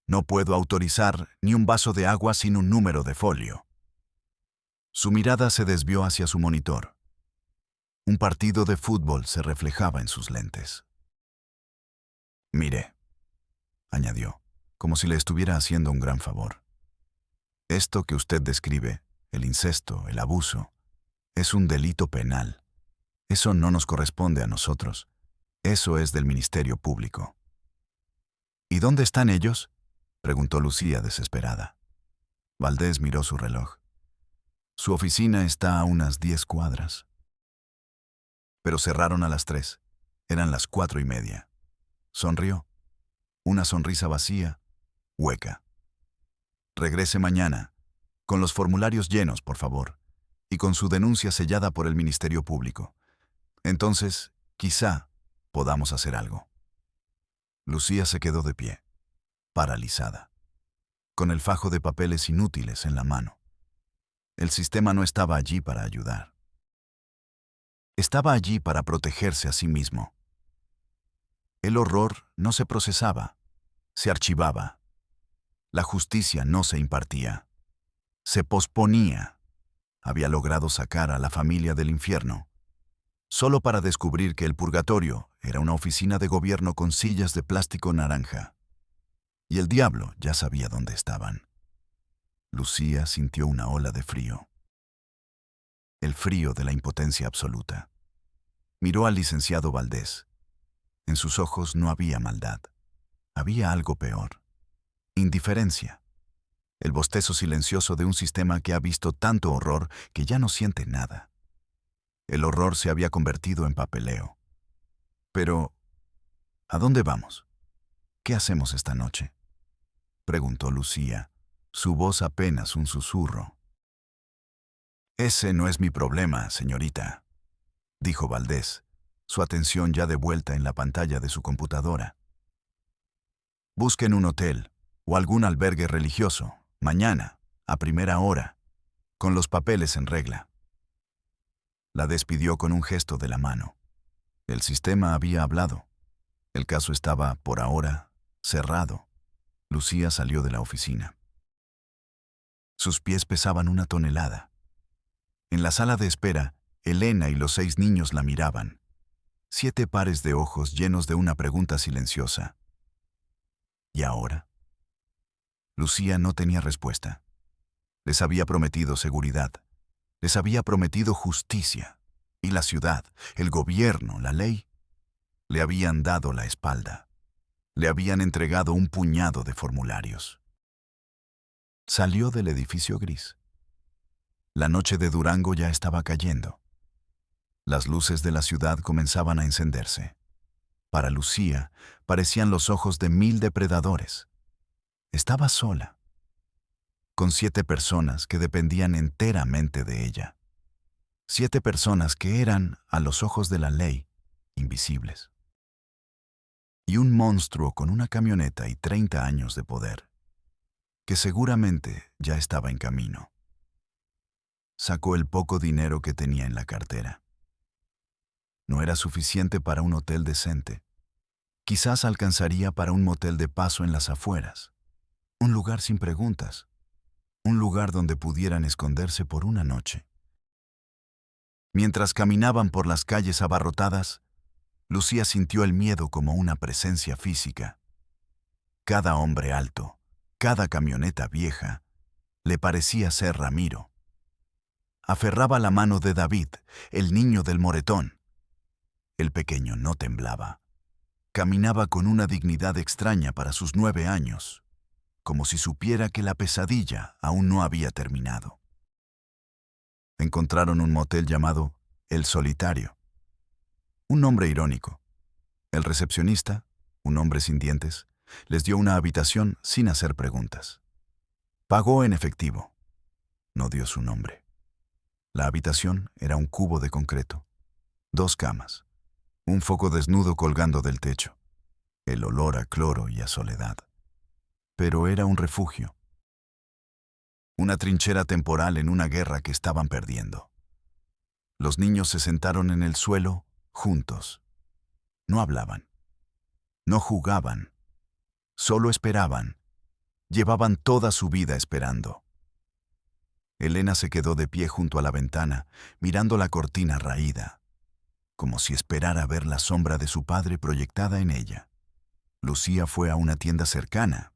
No puedo autorizar ni un vaso de agua sin un número de folio. Su mirada se desvió hacia su monitor. Un partido de fútbol se reflejaba en sus lentes. Mire, añadió, como si le estuviera haciendo un gran favor. Esto que usted describe, el incesto, el abuso, es un delito penal. Eso no nos corresponde a nosotros. Eso es del Ministerio Público. ¿Y dónde están ellos?, preguntó Lucía desesperada. Valdés miró su reloj. Su oficina está a unas 10 cuadras. Pero cerraron a las 3. Eran las 4:30. Sonrió. Una sonrisa vacía, hueca. Regrese mañana, con los formularios llenos, por favor, y con su denuncia sellada por el Ministerio Público. Entonces, quizá, podamos hacer algo. Lucía se quedó de pie, paralizada, con el fajo de papeles inútiles en la mano. El sistema no estaba allí para ayudar. Estaba allí para protegerse a sí mismo. El horror no se procesaba, se archivaba. La justicia no se impartía, se posponía. Había logrado sacar a la familia del infierno, solo para descubrir que el purgatorio era una oficina de gobierno con sillas de plástico naranja. Y el diablo ya sabía dónde estaban. Lucía sintió una ola de frío. El frío de la impotencia absoluta. Miró al licenciado Valdés. En sus ojos no había maldad. Había algo peor. Indiferencia. El bostezo silencioso de un sistema que ha visto tanto horror que ya no siente nada. El horror se había convertido en papeleo. Pero, ¿a dónde vamos? ¿Qué hacemos esta noche?, preguntó Lucía, su voz apenas un susurro. Ese no es mi problema, señorita, dijo Valdés, su atención ya de vuelta en la pantalla de su computadora. Busquen un hotel o algún albergue religioso, mañana, a primera hora, con los papeles en regla. La despidió con un gesto de la mano. El sistema había hablado. El caso estaba, por ahora, cerrado. Lucía salió de la oficina. Sus pies pesaban 1 tonelada. En la sala de espera, Elena y los 6 niños la miraban. 7 pares de ojos llenos de una pregunta silenciosa. ¿Y ahora? Lucía no tenía respuesta. Les había prometido seguridad. Les había prometido justicia. Y la ciudad, el gobierno, la ley, le habían dado la espalda. Le habían entregado un puñado de formularios. Salió del edificio gris. La noche de Durango ya estaba cayendo. Las luces de la ciudad comenzaban a encenderse. Para Lucía, parecían los ojos de 1000 depredadores. Estaba sola, con 7 personas que dependían enteramente de ella. 7 personas que eran, a los ojos de la ley, invisibles. Y un monstruo con una camioneta y 30 años de poder, que seguramente ya estaba en camino. Sacó el poco dinero que tenía en la cartera. No era suficiente para un hotel decente. Quizás alcanzaría para un motel de paso en las afueras. Un lugar sin preguntas. Un lugar donde pudieran esconderse por una noche. Mientras caminaban por las calles abarrotadas, Lucía sintió el miedo como una presencia física. Cada hombre alto, cada camioneta vieja, le parecía ser Ramiro. Aferraba la mano de David, el niño del moretón. El pequeño no temblaba. Caminaba con una dignidad extraña para sus 9 años, como si supiera que la pesadilla aún no había terminado. Encontraron un motel llamado El Solitario. Un nombre irónico. El recepcionista, un hombre sin dientes, les dio una habitación sin hacer preguntas. Pagó en efectivo. No dio su nombre. La habitación era un cubo de concreto. 2 camas. Un foco desnudo colgando del techo. El olor a cloro y a soledad. Pero era un refugio. Una trinchera temporal en una guerra que estaban perdiendo. Los niños se sentaron en el suelo, juntos. No hablaban. No jugaban. Solo esperaban. Llevaban toda su vida esperando. Elena se quedó de pie junto a la ventana, mirando la cortina raída, como si esperara ver la sombra de su padre proyectada en ella. Lucía fue a una tienda cercana.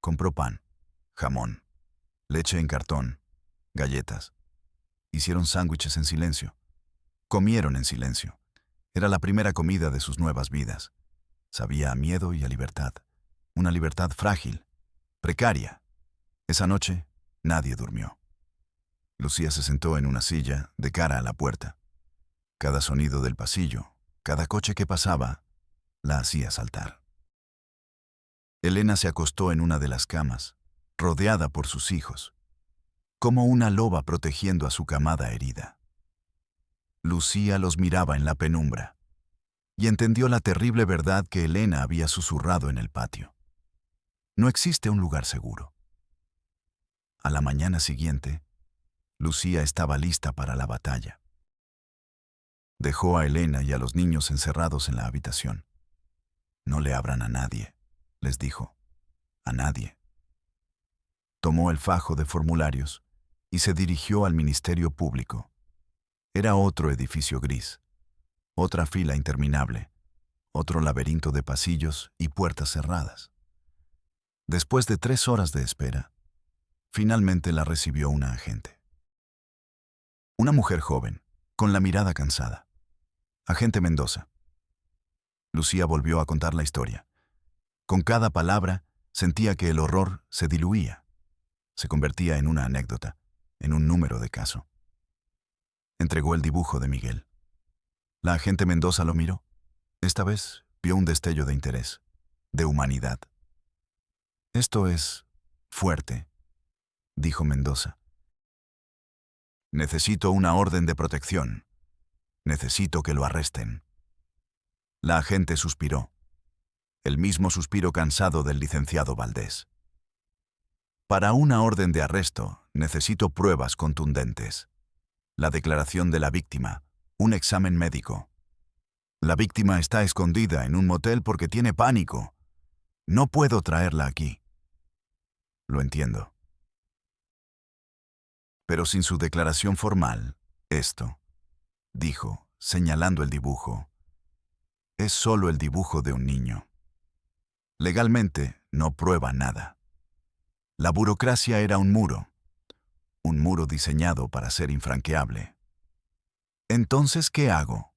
Compró pan, jamón, leche en cartón, galletas. Hicieron sándwiches en silencio. Comieron en silencio. Era la primera comida de sus nuevas vidas. Sabía a miedo y a libertad. Una libertad frágil, precaria. Esa noche, nadie durmió. Lucía se sentó en una silla, de cara a la puerta. Cada sonido del pasillo, cada coche que pasaba, la hacía saltar. Elena se acostó en una de las camas, rodeada por sus hijos, como una loba protegiendo a su camada herida. Lucía los miraba en la penumbra y entendió la terrible verdad que Elena había susurrado en el patio. No existe un lugar seguro. A la mañana siguiente, Lucía estaba lista para la batalla. Dejó a Elena y a los niños encerrados en la habitación. No le abran a nadie, les dijo. A nadie. Tomó el fajo de formularios y se dirigió al Ministerio Público. Era otro edificio gris, otra fila interminable, otro laberinto de pasillos y puertas cerradas. Después de 3 horas de espera, finalmente la recibió una agente. Una mujer joven, con la mirada cansada. Agente Mendoza. Lucía volvió a contar la historia. Con cada palabra, sentía que el horror se diluía. Se convertía en una anécdota, en un número de caso. Entregó el dibujo de Miguel. La agente Mendoza lo miró. Esta vez vio un destello de interés, de humanidad. Esto es fuerte, dijo Mendoza. Necesito una orden de protección. Necesito que lo arresten. La agente suspiró. El mismo suspiro cansado del licenciado Valdés. Para una orden de arresto, necesito pruebas contundentes. La declaración de la víctima, un examen médico. La víctima está escondida en un motel porque tiene pánico. No puedo traerla aquí. Lo entiendo. Pero sin su declaración formal, esto, dijo, señalando el dibujo, es solo el dibujo de un niño. Legalmente, no prueba nada. La burocracia era un muro diseñado para ser infranqueable. ¿Entonces qué hago?,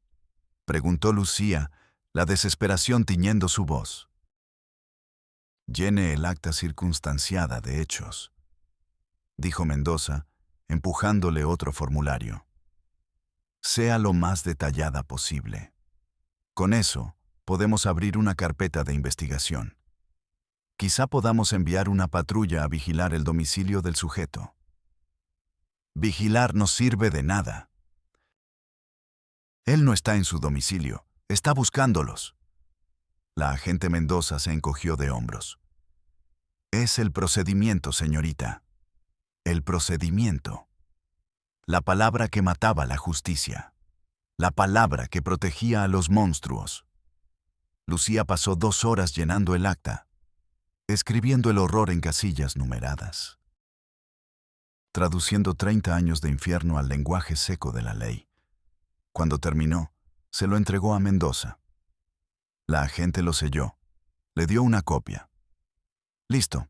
preguntó Lucía, la desesperación tiñendo su voz. Llene el acta circunstanciada de hechos, dijo Mendoza, empujándole otro formulario. Sea lo más detallada posible. Con eso, podemos abrir una carpeta de investigación. Quizá podamos enviar una patrulla a vigilar el domicilio del sujeto. Vigilar no sirve de nada. Él no está en su domicilio, está buscándolos. La agente Mendoza se encogió de hombros. Es el procedimiento, señorita. El procedimiento. La palabra que mataba la justicia. La palabra que protegía a los monstruos. Lucía pasó 2 horas llenando el acta, escribiendo el horror en casillas numeradas, traduciendo 30 años de infierno al lenguaje seco de la ley. Cuando terminó, se lo entregó a Mendoza. La agente lo selló. Le dio una copia. Listo.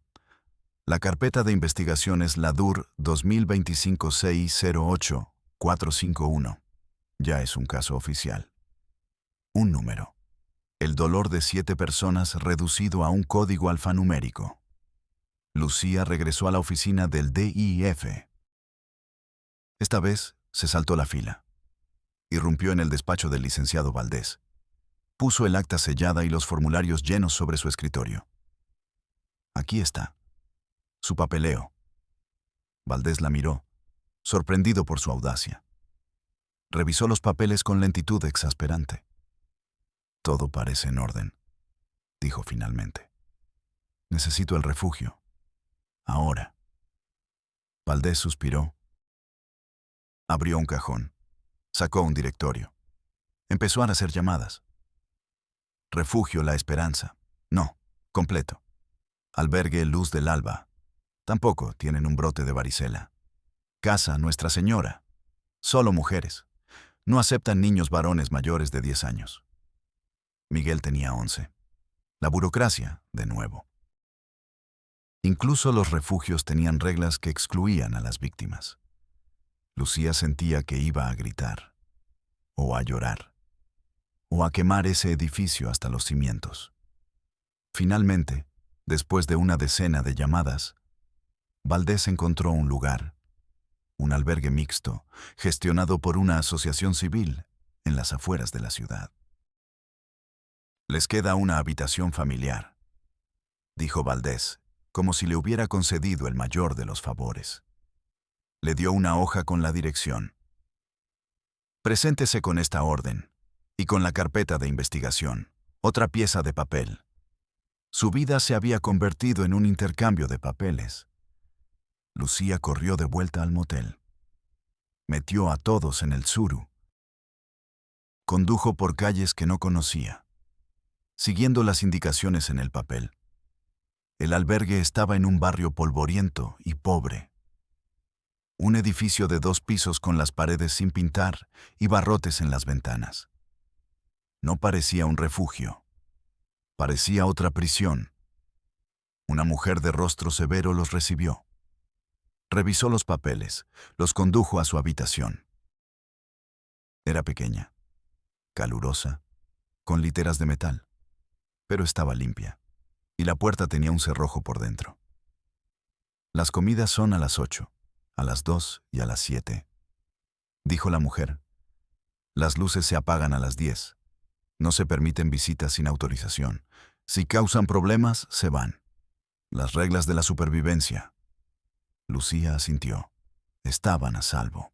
La carpeta de investigación es la DUR 2025-608-451. Ya es un caso oficial. Un número. El dolor de 7 personas reducido a un código alfanumérico. Lucía regresó a la oficina del DIF. Esta vez se saltó la fila. Irrumpió en el despacho del licenciado Valdés. Puso el acta sellada y los formularios llenos sobre su escritorio. Aquí está. Su papeleo. Valdés la miró, sorprendido por su audacia. Revisó los papeles con lentitud exasperante. Todo parece en orden, dijo finalmente. Necesito el refugio. Ahora. Valdés suspiró. Abrió un cajón. Sacó un directorio. Empezó a hacer llamadas. Refugio La Esperanza. No, completo. Albergue Luz del Alba. Tampoco tienen un brote de varicela. Casa Nuestra Señora. Solo mujeres. No aceptan niños varones mayores de 10 años. Miguel tenía 11. La burocracia, de nuevo. Incluso los refugios tenían reglas que excluían a las víctimas. Lucía sentía que iba a gritar, o a llorar, o a quemar ese edificio hasta los cimientos. Finalmente, después de una decena de llamadas, Valdés encontró un lugar, un albergue mixto, gestionado por una asociación civil en las afueras de la ciudad. Les queda una habitación familiar, dijo Valdés, como si le hubiera concedido el mayor de los favores. Le dio una hoja con la dirección. Preséntese con esta orden, y con la carpeta de investigación, otra pieza de papel. Su vida se había convertido en un intercambio de papeles. Lucía corrió de vuelta al motel. Metió a todos en el suru. Condujo por calles que no conocía, siguiendo las indicaciones en el papel. El albergue estaba en un barrio polvoriento y pobre. Un edificio de 2 pisos con las paredes sin pintar y barrotes en las ventanas. No parecía un refugio. Parecía otra prisión. Una mujer de rostro severo los recibió. Revisó los papeles, los condujo a su habitación. Era pequeña, calurosa, con literas de metal, pero estaba limpia, y la puerta tenía un cerrojo por dentro. Las comidas son a las 8, a las 2 y a las 7, dijo la mujer. Las luces se apagan a las 10. No se permiten visitas sin autorización. Si causan problemas, se van. Las reglas de la supervivencia. Lucía asintió. Estaban a salvo.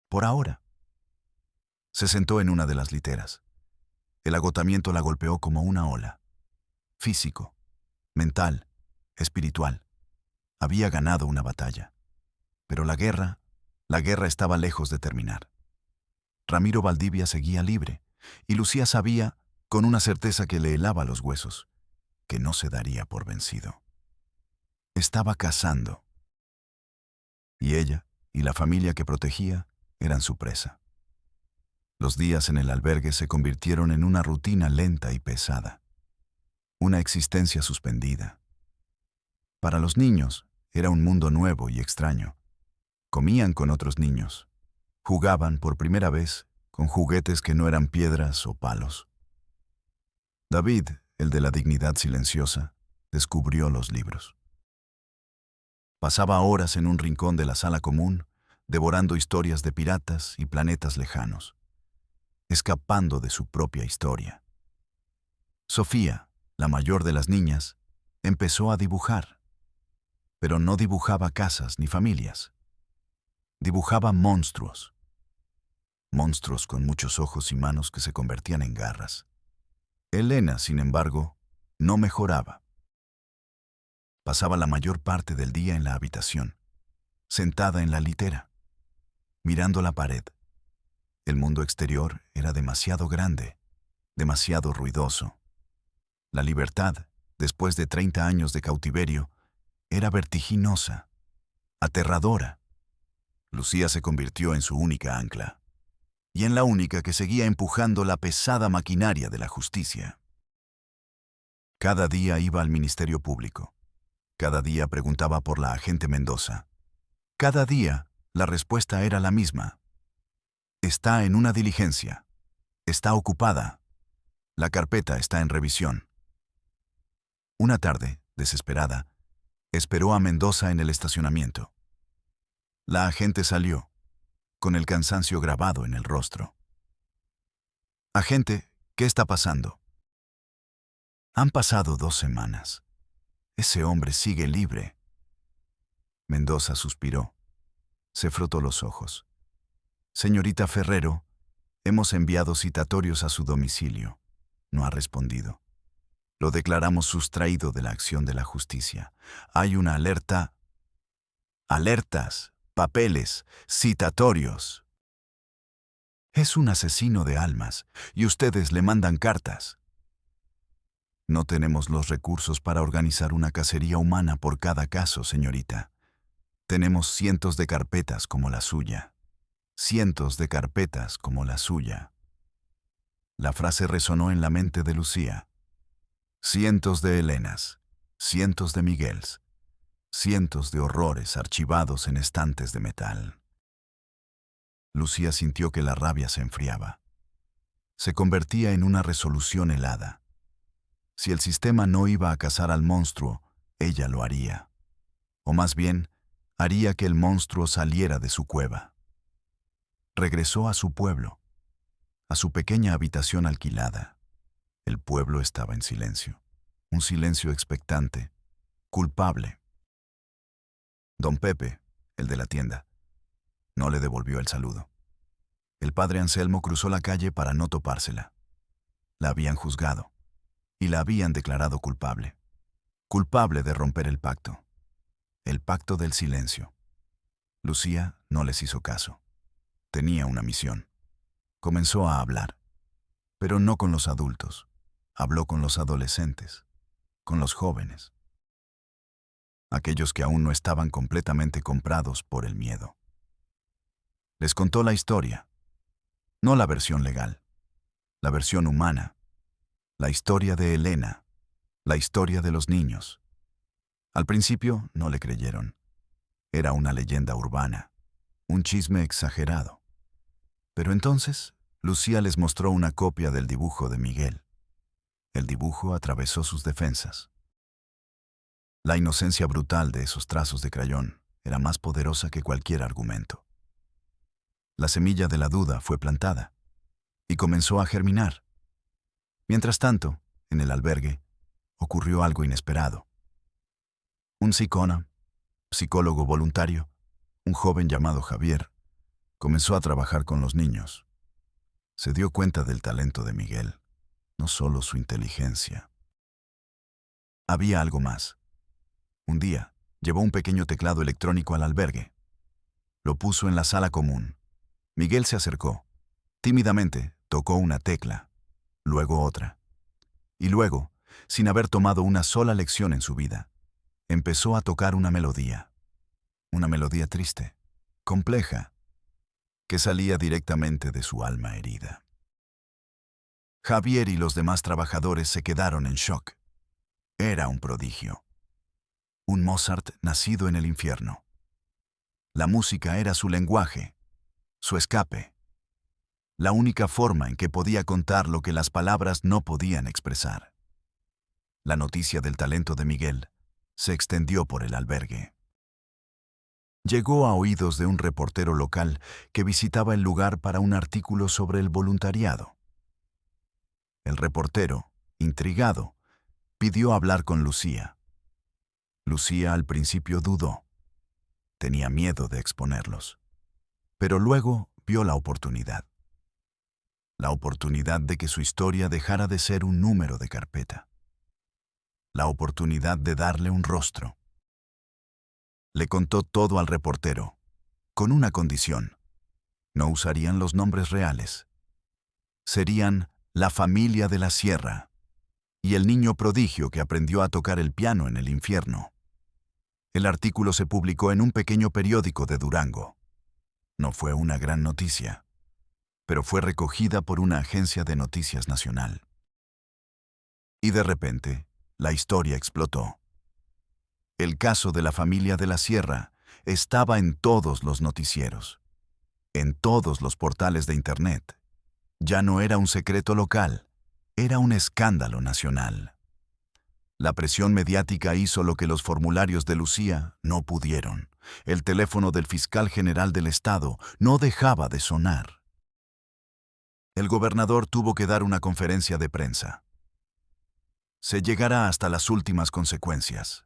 Por ahora. Se sentó en una de las literas. El agotamiento la golpeó como una ola. Físico, mental, espiritual. Había ganado una batalla. Pero la guerra estaba lejos de terminar. Ramiro Valdivia seguía libre, y Lucía sabía, con una certeza que le helaba los huesos, que no se daría por vencido. Estaba cazando. Y ella y la familia que protegía eran su presa. Los días en el albergue se convirtieron en una rutina lenta y pesada. Una existencia suspendida. Para los niños era un mundo nuevo y extraño. Comían con otros niños. Jugaban por primera vez con juguetes que no eran piedras o palos. David, el de la dignidad silenciosa, descubrió los libros. Pasaba horas en un rincón de la sala común, devorando historias de piratas y planetas lejanos, escapando de su propia historia. Sofía, la mayor de las niñas, empezó a dibujar, pero no dibujaba casas ni familias. Dibujaba monstruos. Monstruos con muchos ojos y manos que se convertían en garras. Elena, sin embargo, no mejoraba. Pasaba la mayor parte del día en la habitación, sentada en la litera, mirando la pared. El mundo exterior era demasiado grande, demasiado ruidoso. La libertad, después de 30 años de cautiverio, era vertiginosa, aterradora. Lucía se convirtió en su única ancla, y en la única que seguía empujando la pesada maquinaria de la justicia. Cada día iba al Ministerio Público. Cada día preguntaba por la agente Mendoza. Cada día la respuesta era la misma. Está en una diligencia. Está ocupada. La carpeta está en revisión. Una tarde, desesperada, esperó a Mendoza en el estacionamiento. La agente salió, con el cansancio grabado en el rostro. Agente, ¿qué está pasando? Han pasado 2 semanas. Ese hombre sigue libre. Mendoza suspiró. Se frotó los ojos. Señorita Ferrero, hemos enviado citatorios a su domicilio. No ha respondido. Lo declaramos sustraído de la acción de la justicia. Hay una alerta. Alertas, papeles, citatorios. Es un asesino de almas, y ustedes le mandan cartas. No tenemos los recursos para organizar una cacería humana por cada caso, señorita. Tenemos cientos de carpetas como la suya. Cientos de carpetas como la suya. La frase resonó en la mente de Lucía. Cientos de Helenas, cientos de Miguels, cientos de horrores archivados en estantes de metal. Lucía sintió que la rabia se enfriaba. Se convertía en una resolución helada. Si el sistema no iba a cazar al monstruo, ella lo haría. O más bien, haría que el monstruo saliera de su cueva. Regresó a su pueblo, a su pequeña habitación alquilada. El pueblo estaba en silencio, un silencio expectante, culpable. Don Pepe, el de la tienda, no le devolvió el saludo. El padre Anselmo cruzó la calle para no topársela. La habían juzgado y la habían declarado culpable. Culpable de romper el pacto del silencio. Lucía no les hizo caso. Tenía una misión. Comenzó a hablar, pero no con los adultos. Habló con los adolescentes, con los jóvenes. Aquellos que aún no estaban completamente comprados por el miedo. Les contó la historia, no la versión legal, la versión humana, la historia de Helena, la historia de los niños. Al principio no le creyeron. Era una leyenda urbana, un chisme exagerado. Pero entonces, Lucía les mostró una copia del dibujo de Miguel. El dibujo atravesó sus defensas. La inocencia brutal de esos trazos de crayón era más poderosa que cualquier argumento. La semilla de la duda fue plantada y comenzó a germinar. Mientras tanto, en el albergue, ocurrió algo inesperado. Un psicólogo voluntario, un joven llamado Javier, comenzó a trabajar con los niños. Se dio cuenta del talento de Miguel, no solo su inteligencia. Había algo más. Un día, llevó un pequeño teclado electrónico al albergue. Lo puso en la sala común. Miguel se acercó. Tímidamente, tocó una tecla, luego otra. Y luego, sin haber tomado una sola lección en su vida, empezó a tocar una melodía. Una melodía triste, compleja, que salía directamente de su alma herida. Javier y los demás trabajadores se quedaron en shock. Era un prodigio. Un Mozart nacido en el infierno. La música era su lenguaje, su escape. La única forma en que podía contar lo que las palabras no podían expresar. La noticia del talento de Miguel se extendió por el albergue. Llegó a oídos de un reportero local que visitaba el lugar para un artículo sobre el voluntariado. El reportero, intrigado, pidió hablar con Lucía. Lucía al principio dudó. Tenía miedo de exponerlos. Pero luego vio la oportunidad. La oportunidad de que su historia dejara de ser un número de carpeta. La oportunidad de darle un rostro. Le contó todo al reportero, con una condición: No usarían los nombres reales. Serían la familia de la sierra y el niño prodigio que aprendió a tocar el piano en el infierno. El artículo se publicó en un pequeño periódico de Durango. No fue una gran noticia, pero fue recogida por una agencia de noticias nacional. Y de repente, la historia explotó. El caso de la familia de la sierra estaba en todos los noticieros, en todos los portales de Internet. Ya no era un secreto local, era un escándalo nacional. La presión mediática hizo lo que los formularios de Lucía no pudieron. El teléfono del fiscal general del estado no dejaba de sonar. El gobernador tuvo que dar una conferencia de prensa. Se llegará hasta las últimas consecuencias,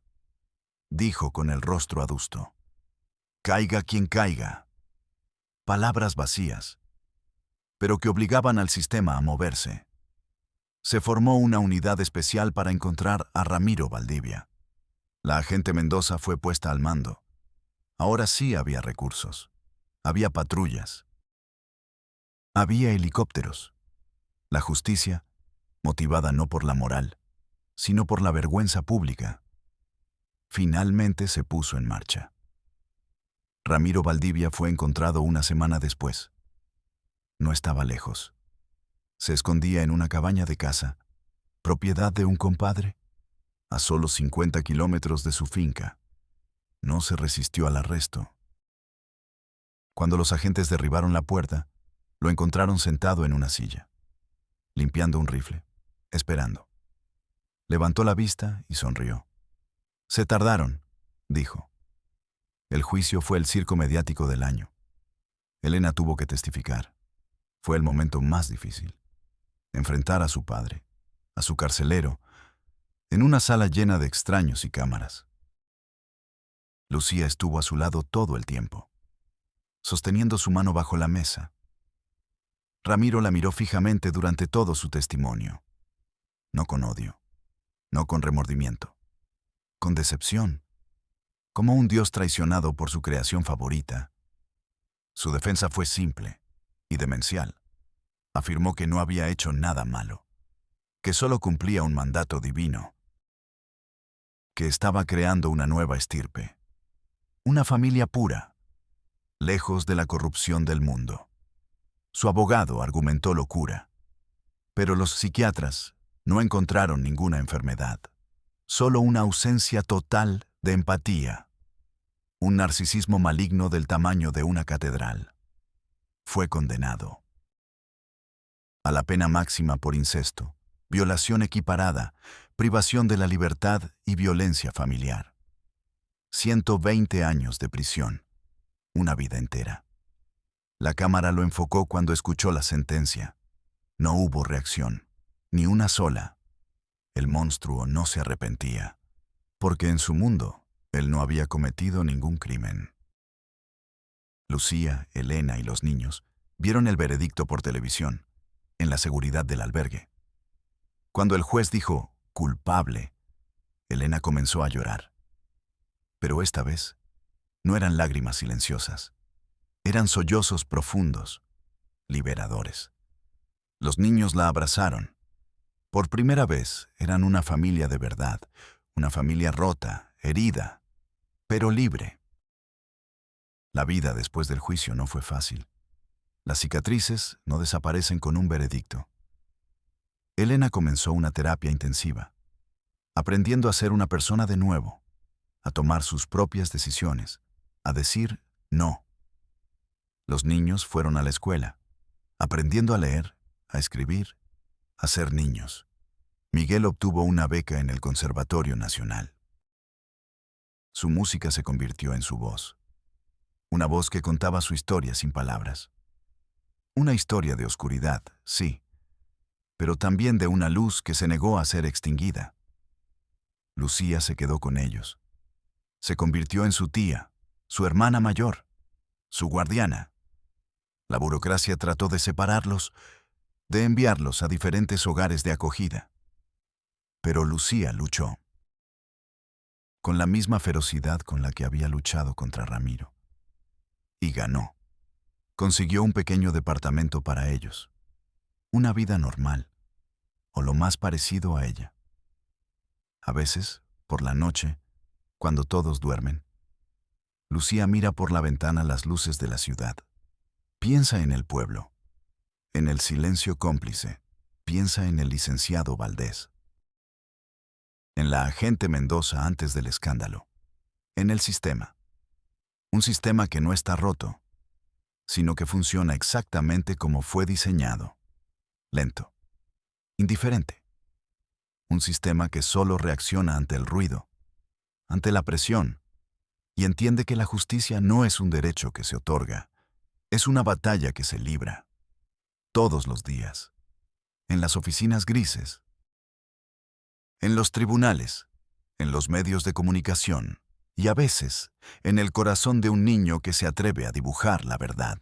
dijo con el rostro adusto. Caiga quien caiga. Palabras vacías, pero que obligaban al sistema a moverse. Se formó una unidad especial para encontrar a Ramiro Valdivia. La agente Mendoza fue puesta al mando. Ahora sí había recursos. Había patrullas. Había helicópteros. La justicia, motivada no por la moral, sino por la vergüenza pública, finalmente se puso en marcha. Ramiro Valdivia fue encontrado una semana después. No estaba lejos. Se escondía en una cabaña de casa, propiedad de un compadre, a solo 50 kilómetros de su finca. No se resistió al arresto. Cuando los agentes derribaron la puerta, lo encontraron sentado en una silla, limpiando un rifle, esperando. Levantó la vista y sonrió. Se tardaron, dijo. El juicio fue el circo mediático del año. Elena tuvo que testificar. Fue el momento más difícil. Enfrentar a su padre, a su carcelero, en una sala llena de extraños y cámaras. Lucía estuvo a su lado todo el tiempo, sosteniendo su mano bajo la mesa. Ramiro la miró fijamente durante todo su testimonio. No con odio, no con remordimiento, con decepción, como un dios traicionado por su creación favorita. Su defensa fue simple y demencial. Afirmó que no había hecho nada malo, que solo cumplía un mandato divino, que estaba creando una nueva estirpe, una familia pura, lejos de la corrupción del mundo. Su abogado argumentó locura, pero los psiquiatras no encontraron ninguna enfermedad, solo una ausencia total de empatía, un narcisismo maligno del tamaño de una catedral. Fue condenado a la pena máxima por incesto, violación equiparada, privación de la libertad y violencia familiar. 120 años de prisión, una vida entera. La cámara lo enfocó cuando escuchó la sentencia. No hubo reacción, ni una sola. El monstruo no se arrepentía, porque en su mundo él no había cometido ningún crimen. Lucía, Elena y los niños vieron el veredicto por televisión, en la seguridad del albergue. Cuando el juez dijo culpable, Elena comenzó a llorar. Pero esta vez no eran lágrimas silenciosas, eran sollozos profundos, liberadores. Los niños la abrazaron. Por primera vez eran una familia de verdad, una familia rota, herida, pero libre. La vida después del juicio no fue fácil. Las cicatrices no desaparecen con un veredicto. Elena comenzó una terapia intensiva, aprendiendo a ser una persona de nuevo, a tomar sus propias decisiones, a decir no. Los niños fueron a la escuela, aprendiendo a leer, a escribir, a ser niños. Miguel obtuvo una beca en el Conservatorio Nacional. Su música se convirtió en su voz, una voz que contaba su historia sin palabras. Una historia de oscuridad, sí, pero también de una luz que se negó a ser extinguida. Lucía se quedó con ellos. Se convirtió en su tía, su hermana mayor, su guardiana. La burocracia trató de separarlos, de enviarlos a diferentes hogares de acogida. Pero Lucía luchó, con la misma ferocidad con la que había luchado contra Ramiro. Y ganó. Consiguió un pequeño departamento para ellos. Una vida normal, o lo más parecido a ella. A veces, por la noche, cuando todos duermen, Lucía mira por la ventana las luces de la ciudad. Piensa en el pueblo, en el silencio cómplice. Piensa en el licenciado Valdés, en la agente Mendoza antes del escándalo, en el sistema. Un sistema que no está roto, sino que funciona exactamente como fue diseñado. Lento, indiferente. Un sistema que solo reacciona ante el ruido, ante la presión, y entiende que la justicia no es un derecho que se otorga, es una batalla que se libra. Todos los días. En las oficinas grises, en los tribunales, en los medios de comunicación, y a veces en el corazón de un niño que se atreve a dibujar la verdad.